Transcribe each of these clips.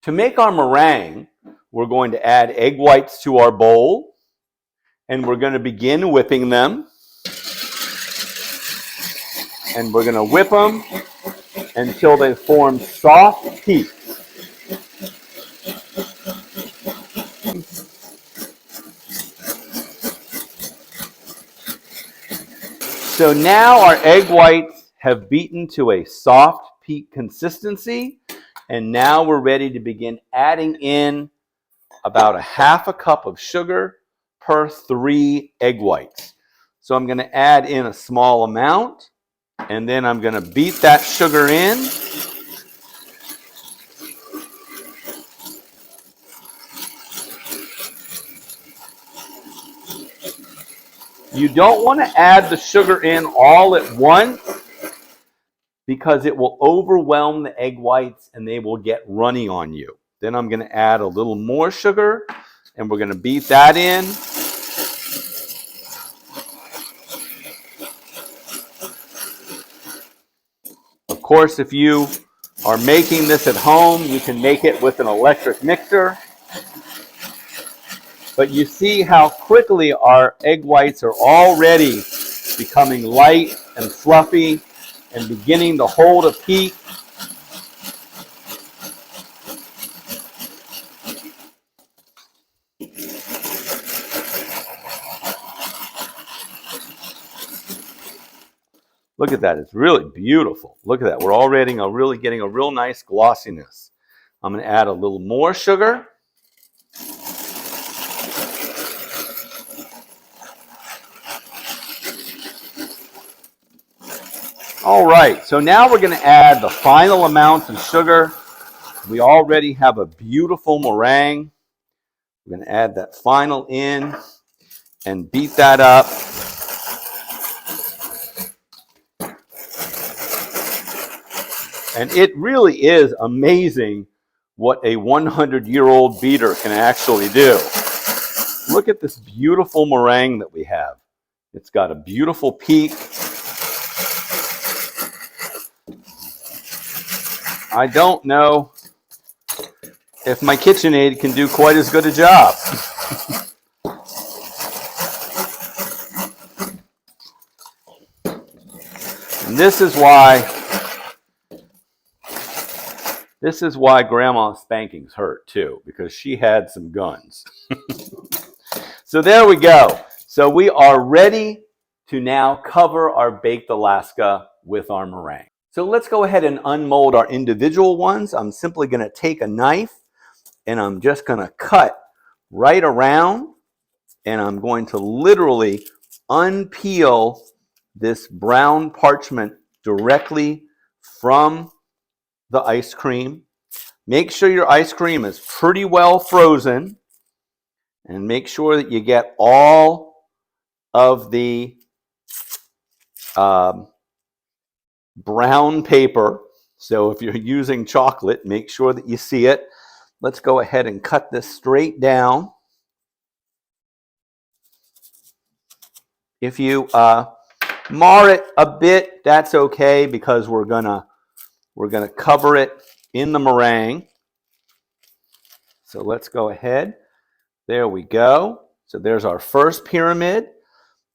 To make our meringue, we're going to add egg whites to our bowl, and we're going to begin whipping them. And we're going to whip them until they form soft peaks. So now our egg whites have beaten to a soft peak consistency, and now we're ready to begin adding in about 1/2 cup of sugar per 3 egg whites. So I'm going to add in a small amount, and then I'm going to beat that sugar in. You don't want to add the sugar in all at once because it will overwhelm the egg whites and they will get runny on you. Then I'm going to add a little more sugar and we're going to beat that in. Of course, if you are making this at home, you can make it with an electric mixer. But you see how quickly our egg whites are already becoming light and fluffy and beginning to hold a peak. Look at that. It's really beautiful. Look at that. We're already getting a real nice glossiness. I'm going to add a little more sugar. All right, so now we're going to add the final amounts of sugar. We already have a beautiful meringue. We're going to add that final in and beat that up. And it really is amazing what a 100-year-old beater can actually do. Look at this beautiful meringue that we have. It's got a beautiful peak. I don't know if my KitchenAid can do quite as good a job. And this is why Grandma's spankings hurt too, because she had some guns. So there we go. So we are ready to now cover our baked Alaska with our meringue. So let's go ahead and unmold our individual ones. I'm simply going to take a knife and I'm just going to cut right around, and I'm going to literally unpeel this brown parchment directly from the ice cream. Make sure your ice cream is pretty well frozen, and make sure that you get all of the brown paper. So if you're using chocolate, make sure that you see it. Let's go ahead and cut this straight down. If you mar it a bit, that's okay, because we're gonna cover it in the meringue. So let's go ahead. There we go. So there's our first pyramid,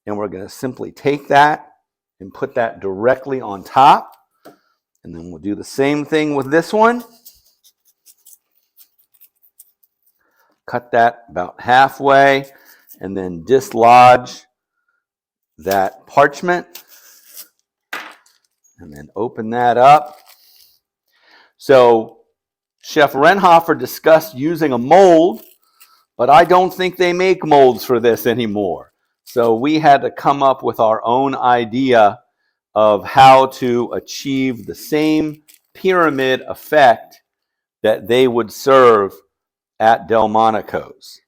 and we're going to simply take that and put that directly on top. And then we'll do the same thing with this one. Cut that about halfway and then dislodge that parchment and then open that up. So Chef Renhofer discussed using a mold, but I don't think they make molds for this anymore. So we had to come up with our own idea of how to achieve the same pyramid effect that they would serve at Delmonico's.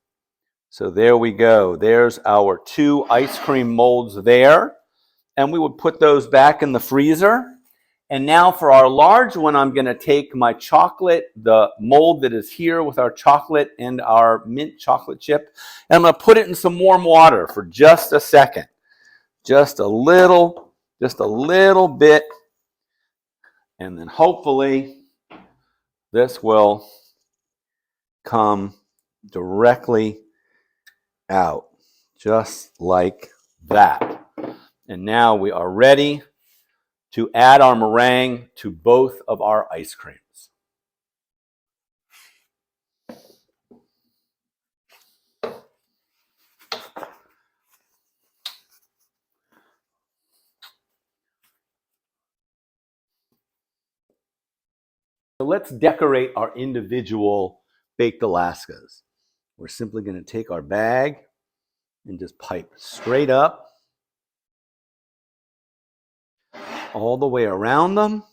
So there we go. There's our 2 ice cream molds there. And we would put those back in the freezer. And now for our large one, I'm going to take my chocolate, the mold that is here with our chocolate and our mint chocolate chip, and I'm going to put it in some warm water for just a second. Just a little bit. And then hopefully this will come directly out, just like that. And now we are ready to add our meringue to both of our ice creams. So let's decorate our individual baked Alaskas. We're simply going to take our bag and just pipe straight up all the way around them.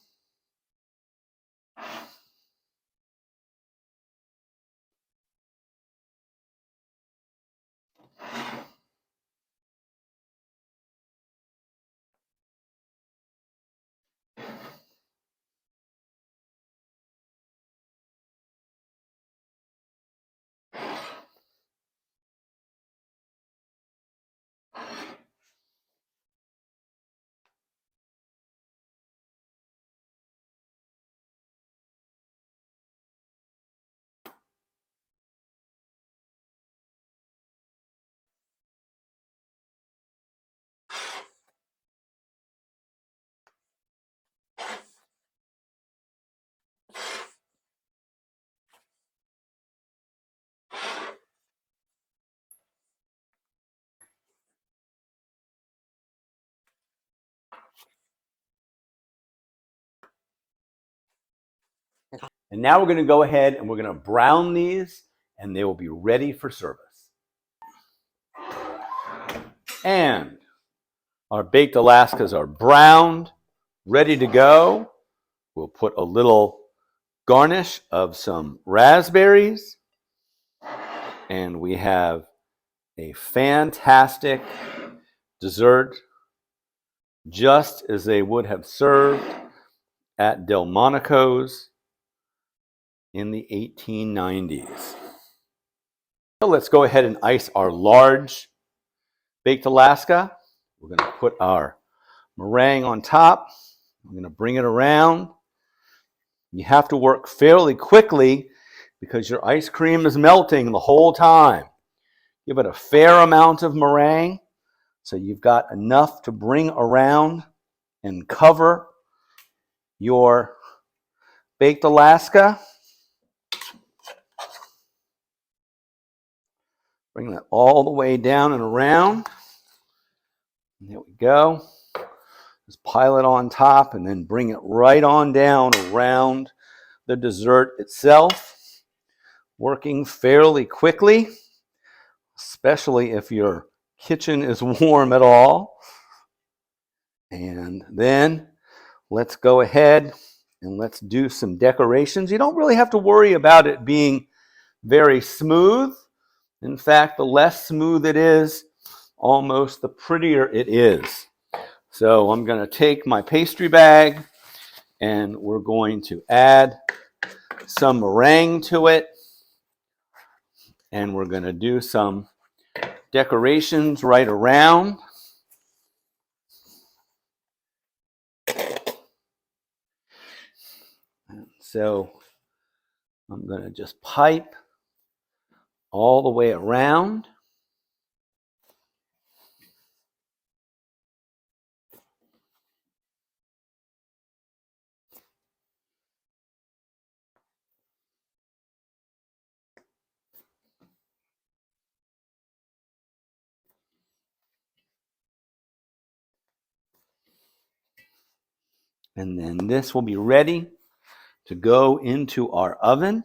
And now we're going to go ahead and we're going to brown these, and they will be ready for service. And our baked Alaskas are browned, ready to go. We'll put a little garnish of some raspberries, and we have a fantastic dessert, just as they would have served at Delmonico's in the 1890s. So let's go ahead and ice our large baked Alaska. We're going to put our meringue on top. I'm going to bring it around. You have to work fairly quickly because your ice cream is melting the whole time. Give it a fair amount of meringue so you've got enough to bring around and cover your baked Alaska. Bring that all the way down and around. There we go. Just pile it on top and then bring it right on down around the dessert itself. Working fairly quickly, especially if your kitchen is warm at all. And then let's go ahead and let's do some decorations. You don't really have to worry about it being very smooth. In fact, the less smooth it is, almost the prettier it is. So I'm going to take my pastry bag and we're going to add some meringue to it. And we're going to do some decorations right around. So I'm going to just pipe all the way around. And then this will be ready to go into our oven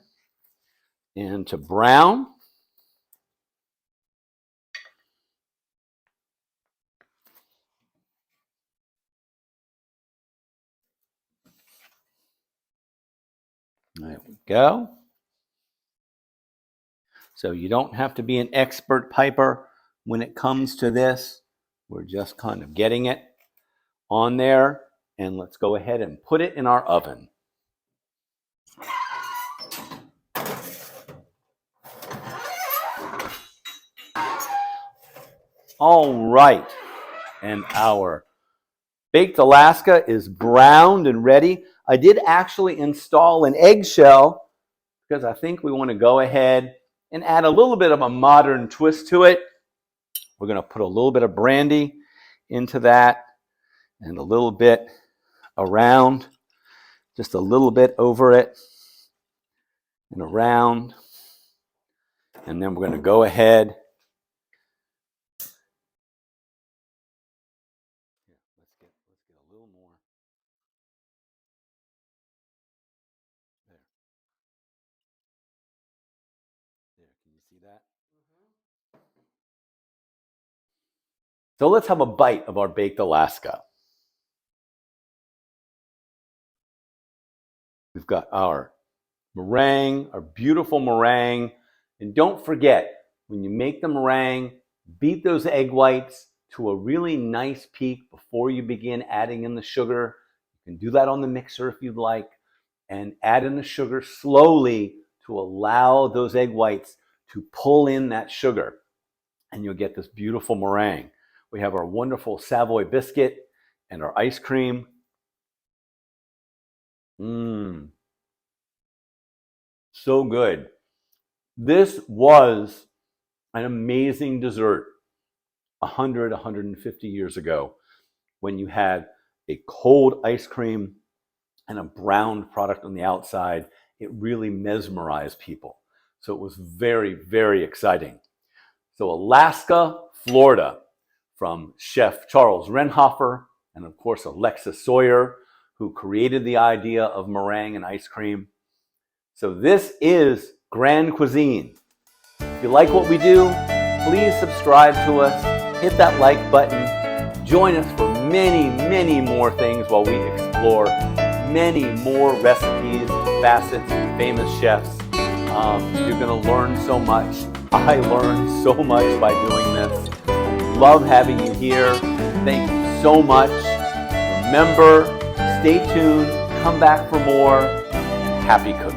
and to brown. There we go. So you don't have to be an expert piper when it comes to this. We're just kind of getting it on there. And let's go ahead and put it in our oven. All right. And our baked Alaska is browned and ready. I did actually install an eggshell because I think we want to go ahead and add a little bit of a modern twist to it. We're going to put a little bit of brandy into that and a little bit around, just a little bit over it and around. And then we're going to go ahead. Let's get a little more. There. There, can you see that? So let's have a bite of our baked Alaska. We've got our meringue, our beautiful meringue. And don't forget, when you make the meringue, beat those egg whites to a really nice peak before you begin adding in the sugar. You can do that on the mixer if you'd like, and add in the sugar slowly to allow those egg whites to pull in that sugar, and you'll get this beautiful meringue. We have our wonderful Savoy biscuit and our ice cream. So good. This was an amazing dessert 100, 150 years ago when you had a cold ice cream and a browned product on the outside. It really mesmerized people. So it was very, very exciting. So Alaska, Florida, from Chef Charles Renhofer and of course Alexis Sawyer, who created the idea of meringue and ice cream. So this is Grand Cuisine. If you like what we do, please subscribe to us, hit that like button, join us for many, many more things while we explore many more recipes, facets, and famous chefs. You're going to learn so much. I learned so much by doing this. Love having you here. Thank you so much. Remember, stay tuned, come back for more, and happy cooking.